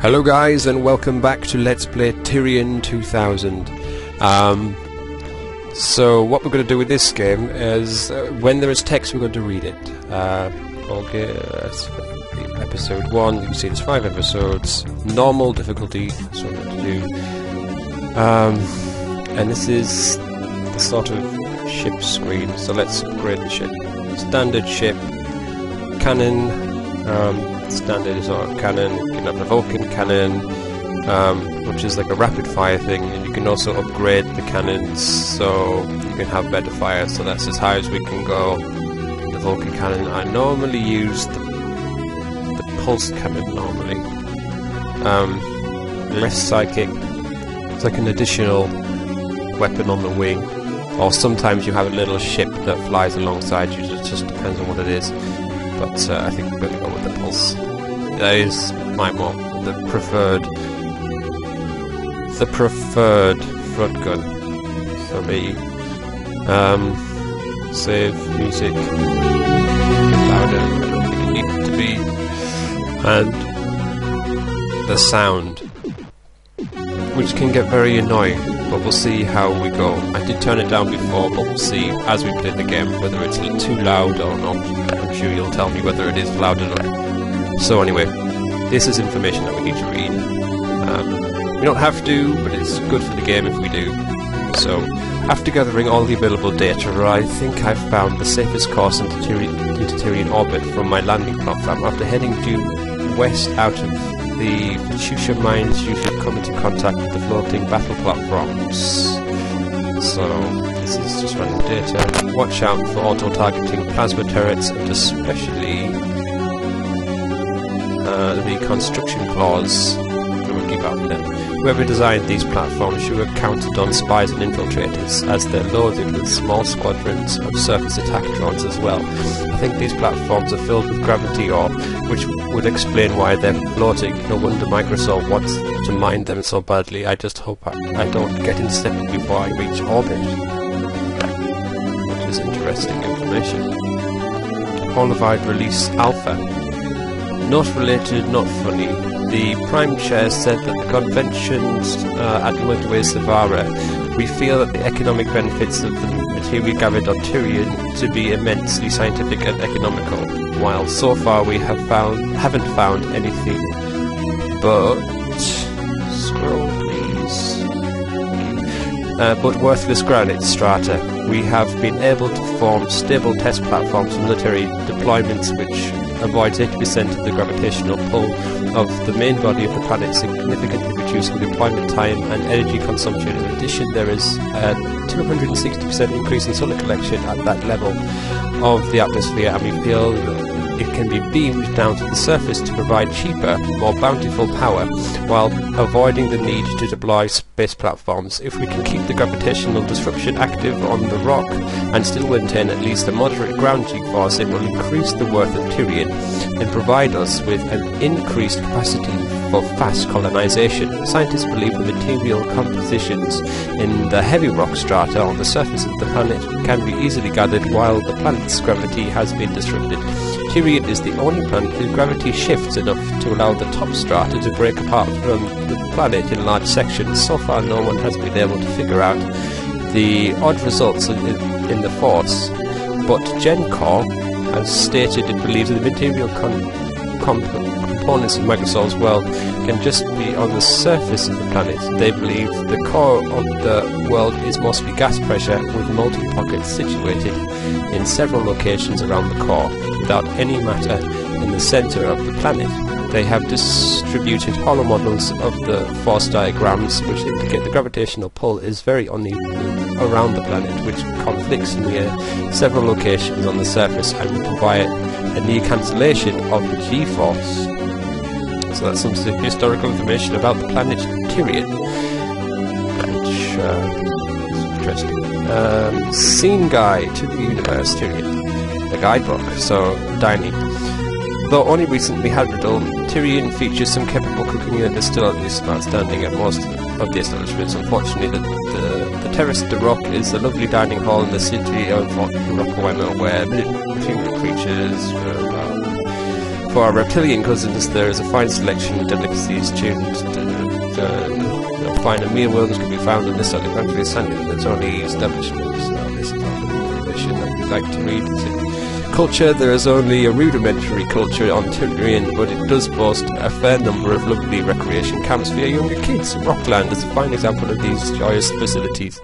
Hello guys, and welcome back to Let's Play Tyrian 2000. So what we're going to do with this game is, when there is text we're going to read it. Okay, that's episode 1, you can see there's 5 episodes, normal difficulty, that's what I'm going to do. And this is the sort of ship screen, so let's upgrade the ship. Standard ship, cannon, standard sort of cannon. You can have the Vulcan cannon, which is like a rapid fire thing, and you can also upgrade the cannons so you can have better fire, so that's as high as we can go. The Vulcan cannon, I normally use the pulse cannon normally. Less psychic, it's like an additional weapon on the wing, or sometimes you have a little ship that flies alongside you, it just depends on what it is. But I think we're going to go with the pulse. That is my the preferred front gun for me. Save music louder, I don't think it needs to be, and the sound, which can get very annoying, but we'll see how we go. I did turn it down before, but we'll see as we play the game whether it's too loud or not. I'm sure you'll tell me whether it is loud enough. So anyway, this is information that we need to read. We don't have to, but it's good for the game if we do. So, after gathering all the available data, I think I've found the safest course into Tyrian orbit from my landing platform. After heading due west out of the Fuchsia mines, you should come into contact with the floating battle platforms. So, this is just random data. Watch out for auto-targeting plasma turrets, and especially the construction claws. We'll keep out with them. Whoever designed these platforms should have counted on spies and infiltrators, as they're loaded with small squadrons of surface attack drones as well. I think these platforms are filled with gravity ore, which would explain why they're floating. No wonder Microsoft wants to mine them so badly. I just hope I don't get intercepted before I reach orbit. Which is interesting information. Qualified release alpha. Not related, not funny. The Prime Chair said that the conventions at Motorway Savara, we feel that the economic benefits of the material gathered on Tyrian to be immensely scientific and economical, while so far we haven't found anything but scroll please. But worthless granite strata. We have been able to form stable test platforms for military deployments which avoids 80% of the gravitational pull of the main body of the planet, significantly reducing deployment time and energy consumption. In addition, there is a 260% increase in solar collection at that level of the atmosphere, and we feel that it can be beamed down to the surface to provide cheaper, more bountiful power, while avoiding the need to deploy space platforms. If we can keep the gravitational disruption active on the rock and still maintain at least a moderate ground g-force, it will increase the worth of Tyrian and provide us with an increased capacity for fast colonization. Scientists believe the material compositions in the heavy rock strata on the surface of the planet can be easily gathered while the planet's gravity has been disrupted. Tyrian is the only planet whose gravity shifts enough to allow the top strata to break apart from the planet in large sections. So far no one has been able to figure out the odd results in the force, but GenCore has stated it believes that the material components of Microsoft's world can just be on the surface of the planet. They believe the core of the world is mostly gas pressure, with molten pockets situated in several locations around the core, without any matter in the center of the planet. They have distributed hollow models of the force diagrams, which indicate the gravitational pull is very uneven around the planet, which conflicts near several locations on the surface and will provide a near cancellation of the g-force. So that's some historical information about the planet Tyrian, which is interesting. Scene Guide to the Universe Tyrian, the guidebook, so dining. Though only recently habitable, Tyrian features some capable cooking that is still at least outstanding at most of the establishments. Unfortunately, the Terrace de Rock is a lovely dining hall in the city of Rockawemo, where human creatures For our reptilian cousins, there is a fine selection of delicacies tuned finer mealworms can be found in this country standing. There's only establishments. This is not the mission that we'd like to read. Culture, there is only a rudimentary culture on Tyrian, but it does boast a fair number of lovely recreation camps for your younger kids. Rockland is a fine example of these joyous facilities.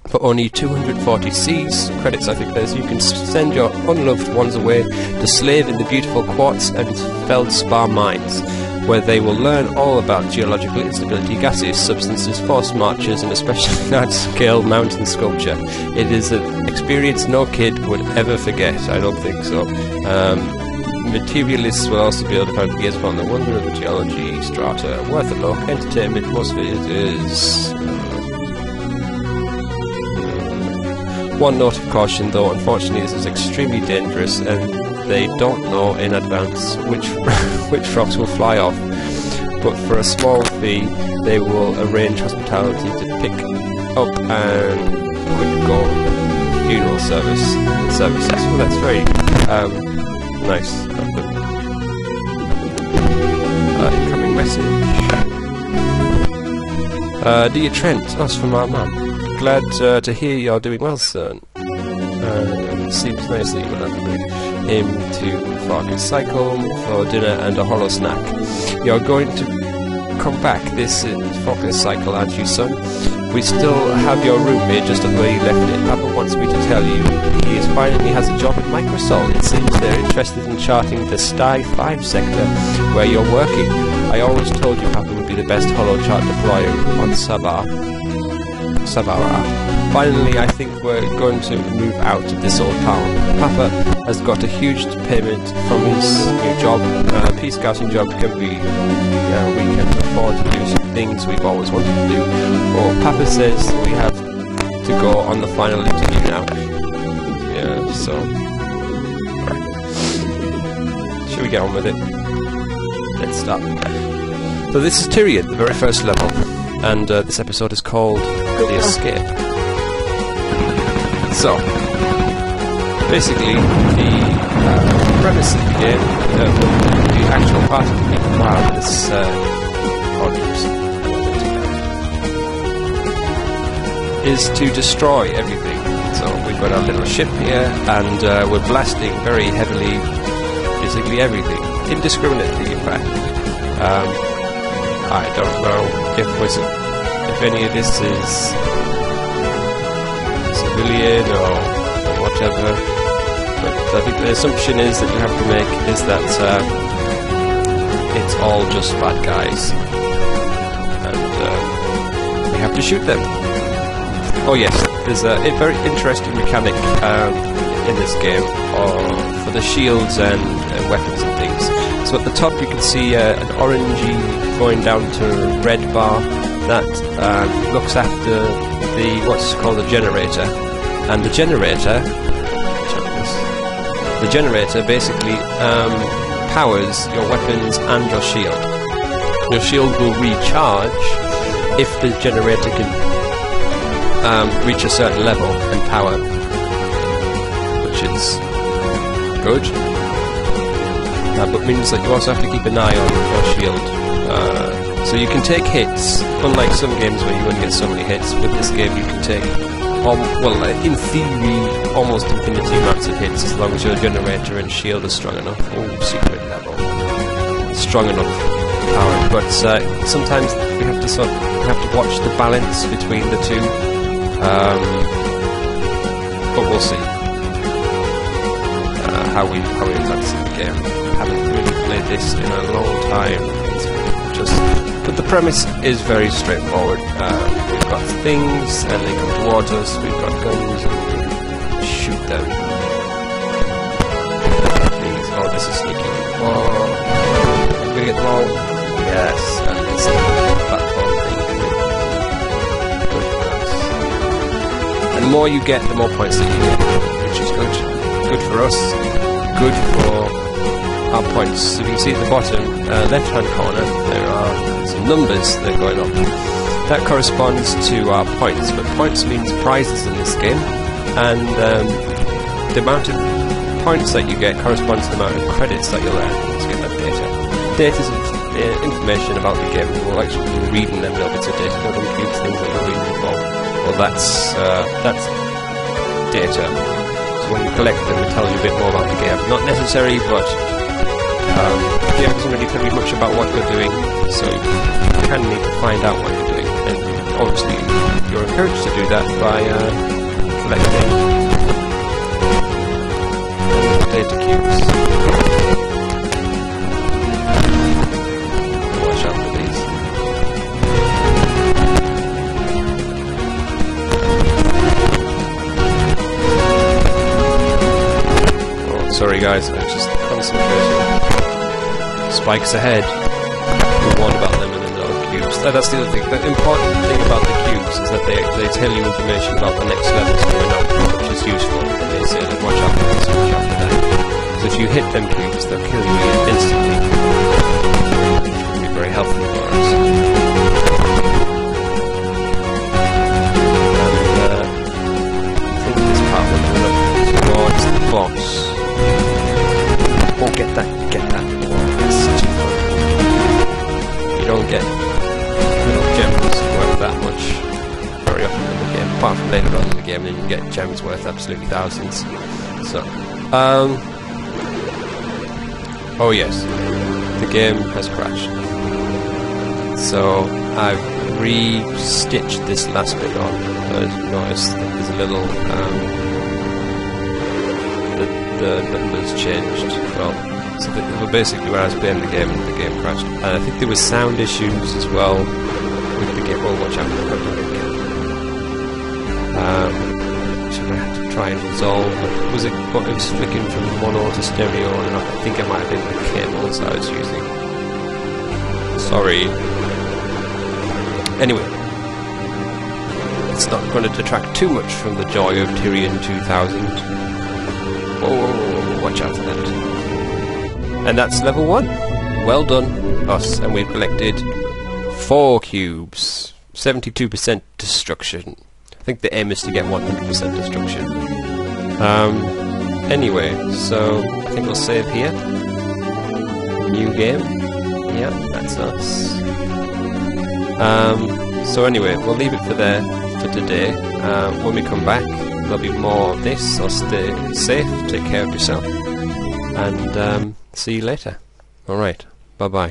For only 240 C's credits, I think there's, you can send your unloved ones away to slave in the beautiful quartz and feldspar mines, where they will learn all about geological instability, gaseous substances, forced marches, and especially large-scale mountain sculpture. It is an experience no kid would ever forget. I don't think so. Materialists will also be able to find gaze upon the wonder of the geology strata. Worth a look. Entertainment, most visitors. One note of caution, though, unfortunately, this is extremely dangerous, and they don't know in advance which rocks will fly off. But for a small fee, they will arrange hospitality to pick up and quick go funeral services. Well, that's very nice of them. Incoming message. Dear Trent, that's from our mum. Glad to hear you're doing well, sir. It seems nice that you will have him to park his cycle for dinner and a hollow snack. You're going to come back this Falcon's cycle, aren't you, son? We still have your roommate just up where you left it. Papa wants me to tell you he finally has a job at Microsoft. It seems they're interested in charting the Sty 5 sector where you're working. I always told you Papa would be the best hollow chart deployer on Sabara. Finally, I think we're going to move out of this old town. Papa has got a huge payment from his new job. Peace scouting job can be, we can afford to do some things we've always wanted to do. Or Papa says we have to go on the final interview now. Yeah, so... Right. Shall we get on with it? Let's start. So this is Tyrian, the very first level. And this episode is called The Escape. So, basically, the premise of the game, the actual part of the game, wow, this is to destroy everything. So we've got our little ship here, and we're blasting very heavily, basically everything, indiscriminately, in fact. I don't know if any of this is civilian or whatever, but I think the assumption is that you have to make is that it's all just bad guys, and we have to shoot them. Oh yes, there's a very interesting mechanic in this game for the shields and weapons and things. So at the top you can see an orangey going down to red bar that looks after what's called a generator, and the generator basically powers your weapons and your shield. Your shield will recharge if the generator can reach a certain level and power, which is good, but means that you also have to keep an eye on your shield. So you can take hits, unlike some games where you won't get so many hits. With this game you can take, in theory, almost infinity amounts of hits as long as your generator and shield are strong enough. Oh, secret level. Strong enough power. But sometimes we have to watch the balance between the two. But we'll see how we advance in the game. I haven't really played this in a long time. But the premise is very straightforward. We've got things, and they come towards us. We've got guns, and we shoot them. Please. Oh, this is sneaky. Oh, I'm gonna get them all. Yes, and it's a platform thing. Good for us. And the more you get, the more points that you get, which is good. Good for us. Good for our points. So you can see at the bottom left-hand corner there are some numbers that are going up. That corresponds to our points, but points means prizes in this game, and the amount of points that you get corresponds to the amount of credits that you'll earn. Let's get that data. Data is information about the game. We'll actually be reading them little bits of data. Don't confuse things that you're reading before. Well, that's data. So when you collect them, it tells you a bit more about the game. Not necessary, but the game doesn't really tell you much about what you're doing, so you kind of need to find out what you're doing. And obviously, you're encouraged to do that by collecting data cubes. Watch out for these. Oh, sorry guys, I'm just concentrating. Spikes ahead. We warned about them in the other cubes. That's the other thing. The important thing about the cubes is that they tell you information about the next levels coming up, which is useful. And they say, like, watch out for this, watch out for that. So if you hit them cubes, they'll kill you instantly. Which can be very helpful for us. And I think this part will come up towards the boss. Oh, get that. That's such a fun. You don't get little gems worth that much very often in the game, apart from later on in the game, then you get gems worth absolutely thousands. So, oh yes, the game has crashed. So I've re-stitched this last bit on. As you notice that there's a little the numbers changed. Well, so basically when I was playing the game crashed. And I think there was sound issues as well with the game. Oh, watch out for the again. Which I had to try and resolve. It was flicking from mono to stereo, and I think it might have been the cables I was using. Sorry. Anyway, it's not going to detract too much from the joy of Tyrian 2000. Oh, watch out for that. And that's level 1. Well done, us. And we've collected 4 cubes. 72% destruction. I think the aim is to get 100% destruction. Anyway, so I think we'll save here. New game. Yeah, that's us. So anyway, we'll leave it for today. When we come back, there'll be more of this. So stay safe, take care of yourself, and see you later. Alright, bye bye.